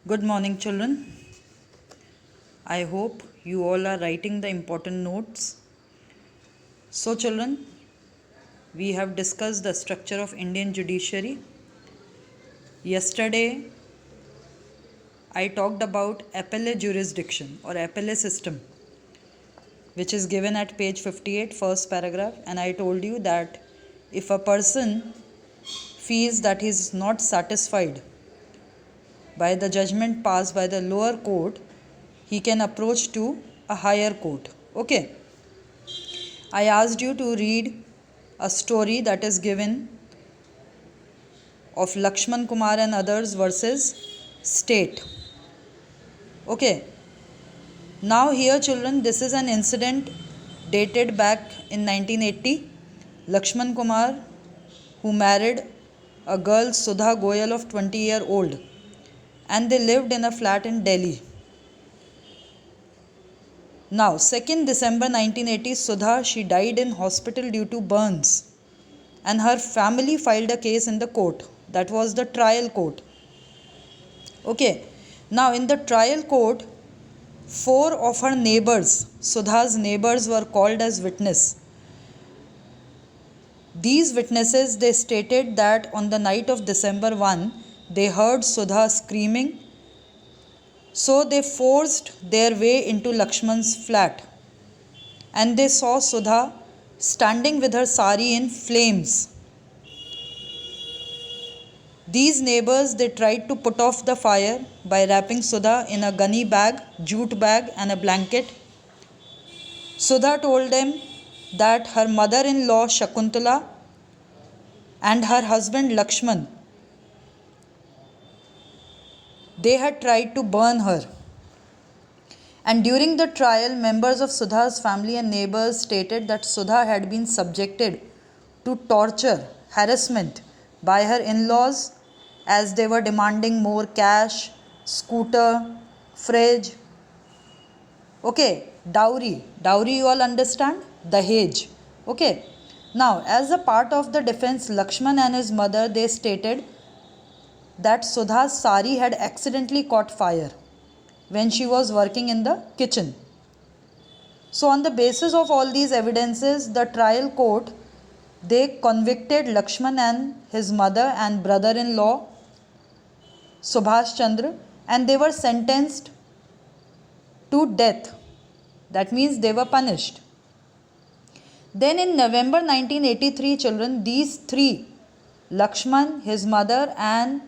Good morning, children. I hope you all are writing the important notes. So, children, we have discussed the structure of Indian judiciary. Yesterday, I talked about appellate jurisdiction or appellate system, which is given at page 58, first paragraph, and I told you that if a person feels that he is not satisfied by the judgment passed by the lower court, he can approach to a higher court. Okay. I asked you to read a story that is given of Lakshman Kumar and others versus state. Okay. Now here children, this is an incident dated back in 1980. Lakshman Kumar, who married a girl Sudha Goyal of 20-year-old, and they lived in a flat in Delhi. Now, 2nd December 1980, Sudha, she died in hospital due to burns, and her family filed a case in the court. That was the trial court. Okay. Now, in the trial court, 4 of her neighbors, Sudha's neighbors, were called as witness. These witnesses, they stated that on the night of December 1, they heard Sudha screaming. So they forced their way into Lakshman's flat, and they saw Sudha standing with her sari in flames. These neighbors, they tried to put off the fire by wrapping Sudha in a gunny bag, jute bag and a blanket. Sudha told them that her mother-in-law Shakuntala and her husband Lakshman, they had tried to burn her. And during the trial, members of Sudha's family and neighbors stated that Sudha had been subjected to torture, harassment by her in-laws, as they were demanding more cash, scooter, fridge. Okay, dowry. Dowry you all understand? Dahej. Okay. Now, as a part of the defense, Lakshman and his mother, they stated that Sudha's sari had accidentally caught fire when she was working in the kitchen. So on the basis of all these evidences, the trial court, they convicted Lakshman and his mother and brother-in-law Subhash Chandra, and they were sentenced to death. That means they were punished. Then in November 1983, children, these 3, Lakshman, his mother and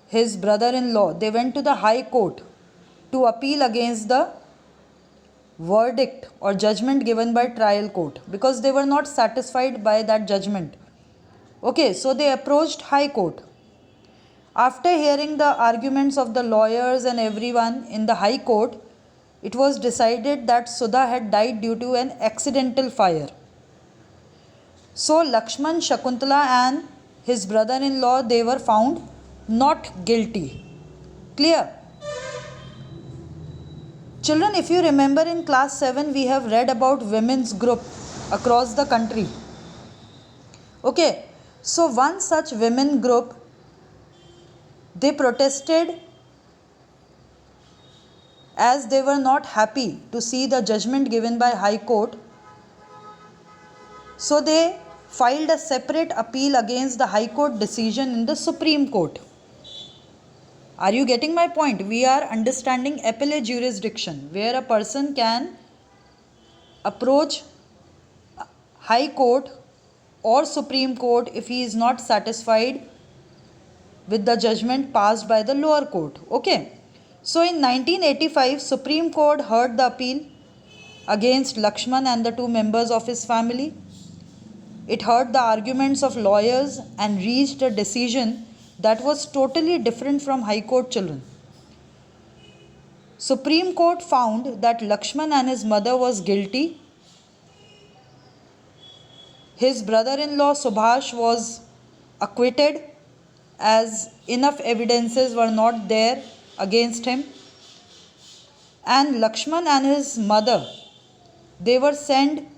his brother-in-law, they went to the High Court to appeal against the verdict or judgment given by trial court, because they were not satisfied by that judgment. Okay, so they approached High Court. After hearing the arguments of the lawyers and everyone in the High Court, it was decided that Sudha had died due to an accidental fire. So Lakshman, Shakuntala and his brother-in-law, they were found not guilty. Clear? Children, if you remember in class 7, we have read about women's group across the country. Okay, so one such women group, they protested as they were not happy to see the judgment given by High Court. So they filed a separate appeal against the High Court decision in the Supreme Court. Are you getting my point? We are understanding appellate jurisdiction, where a person can approach High Court or Supreme Court if he is not satisfied with the judgment passed by the lower court. Okay. So in 1985, Supreme Court heard the appeal against Lakshman and the 2 members of his family. It heard the arguments of lawyers and reached a decision that was totally different from High Court, children. Supreme Court found that Lakshman and his mother was guilty. His brother-in-law Subhash was acquitted, as enough evidences were not there against him. And Lakshman and his mother, they were sent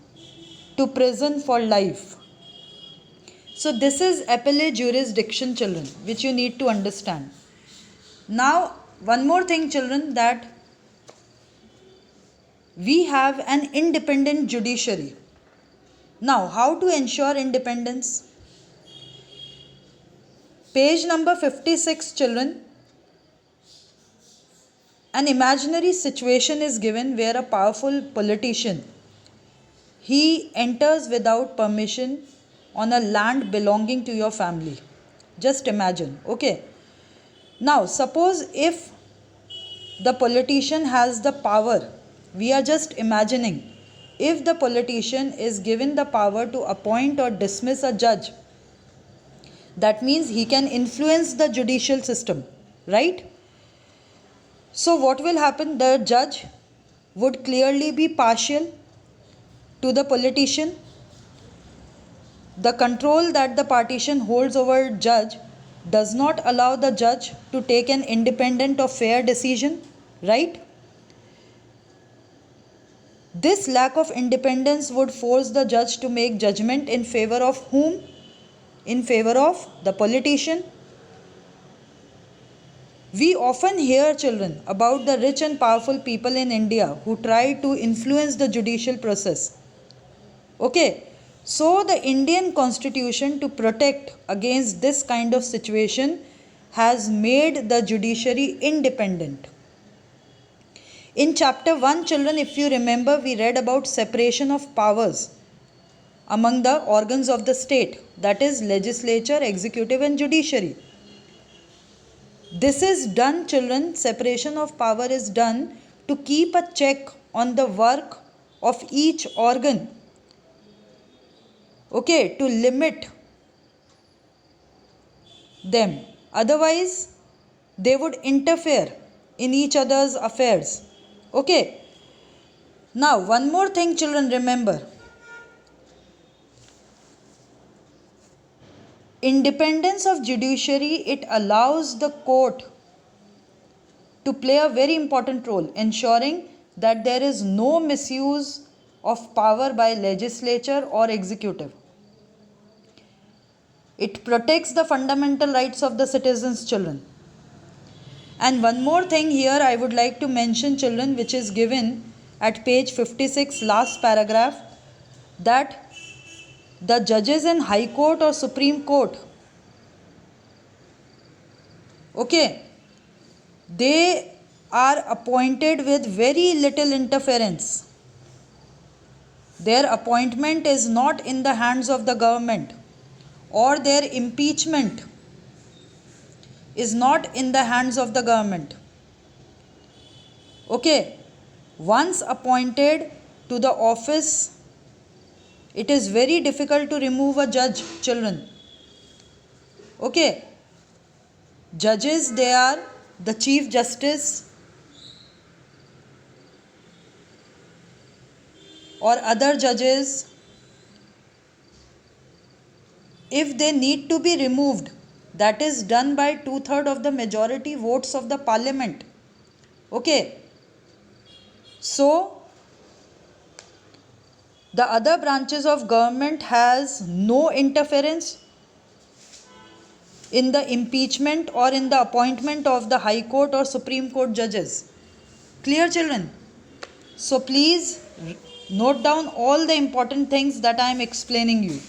to prison for life. So this is appellate jurisdiction, children, which you need to understand. Now, one more thing, children, that we have an independent judiciary. Now, how to ensure independence? Page number 56, children. An imaginary situation is given where a powerful politician, he enters without permission on a land belonging to your family. Just imagine, okay? Now, suppose if the politician has the power, we are just imagining, if the politician is given the power to appoint or dismiss a judge, that means he can influence the judicial system, right? So what will happen? The judge would clearly be partial to the politician. The control that the politician holds over judge does not allow the judge to take an independent or fair decision, right? This lack of independence would force the judge to make judgment in favor of whom? In favor of the politician. We often hear, children, about the rich and powerful people in India who try to influence the judicial process. Okay, so the Indian Constitution, to protect against this kind of situation, has made the judiciary independent. In chapter 1, children, if you remember, we read about separation of powers among the organs of the state, that is legislature, executive and judiciary. This is done, children, separation of power is done to keep a check on the work of each organ. Okay, to limit them. Otherwise, they would interfere in each other's affairs. Okay. Now, one more thing, children, remember. Independence of judiciary, it allows the court to play a very important role, ensuring that there is no misuse of power by legislature or executive. It protects the fundamental rights of the citizens, children. And one more thing here I would like to mention, children, which is given at page 56, last paragraph, that the judges in High Court or Supreme Court, okay, they are appointed with very little interference. Their appointment is not in the hands of the government, or their impeachment is not in the hands of the government. Okay, once appointed to the office, it is very difficult to remove a judge, children. Okay, judges, they are the Chief Justice or other judges. If they need to be removed, that is done by 2/3 of the majority votes of the parliament. Okay, so the other branches of government has no interference in the impeachment or in the appointment of the High Court or Supreme Court judges. Clear, children? So please note down all the important things that I am explaining you.